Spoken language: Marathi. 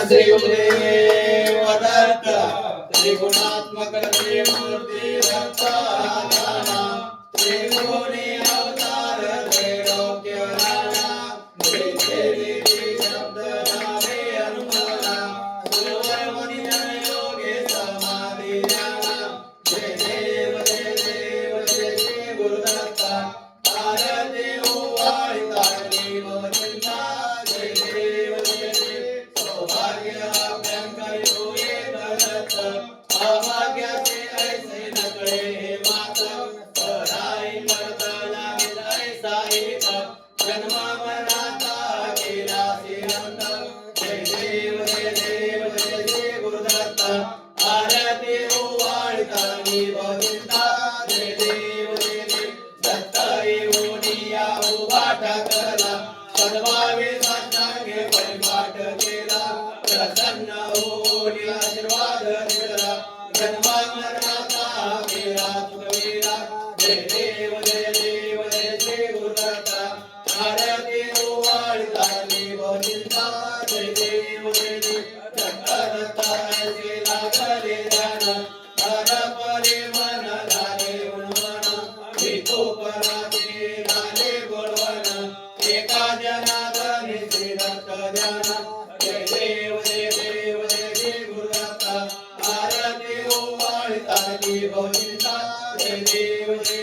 श्री गुरुदेव दत्त श्री गुणात्मक श्री मूर्ती दत्त श्री गुणी अवतार श्री लोक्य श्री श्री शब्द नामे अनुमना गुरुवर मनी योगे समाधि जय देव जय देव जय श्री गुरुदत्त आरती उवाळी तारली गोविंदा जय देव जय देव सौभाग्य अभ्यंकर योगे दत्त अभाग्याचे ऐसे नकळे हे माता पराई वर्तना ऐसा एक जन्मा मरणाचा केला श्रीअंत जय देव जय देव जय श्री गुरुदत्त आरती उवाळी तारली गोविंदा जय देव जय देव दत्त येऊनिया उभा ठाकरला सद्भावे साष्टांगे परिपाठ केला प्रसन्न होऊन आशीर्वाद दिला जन्मा मरणाचा केला सुखविला जय देव जय देव जय श्री गुरुदत्त आरती उवाळी तारली गोविंदा जय देव जय देव दत्त दत्त ऐसे लागले ध्यान हर परे मन झाले उन्मन विठोपराचे झाले गोडवन एका जनार्दनी श्री दत्त ध्यान जय देव जय देव जय श्री गुरुदत्त आरती उवाळी तारली गोविंदा जय देव जय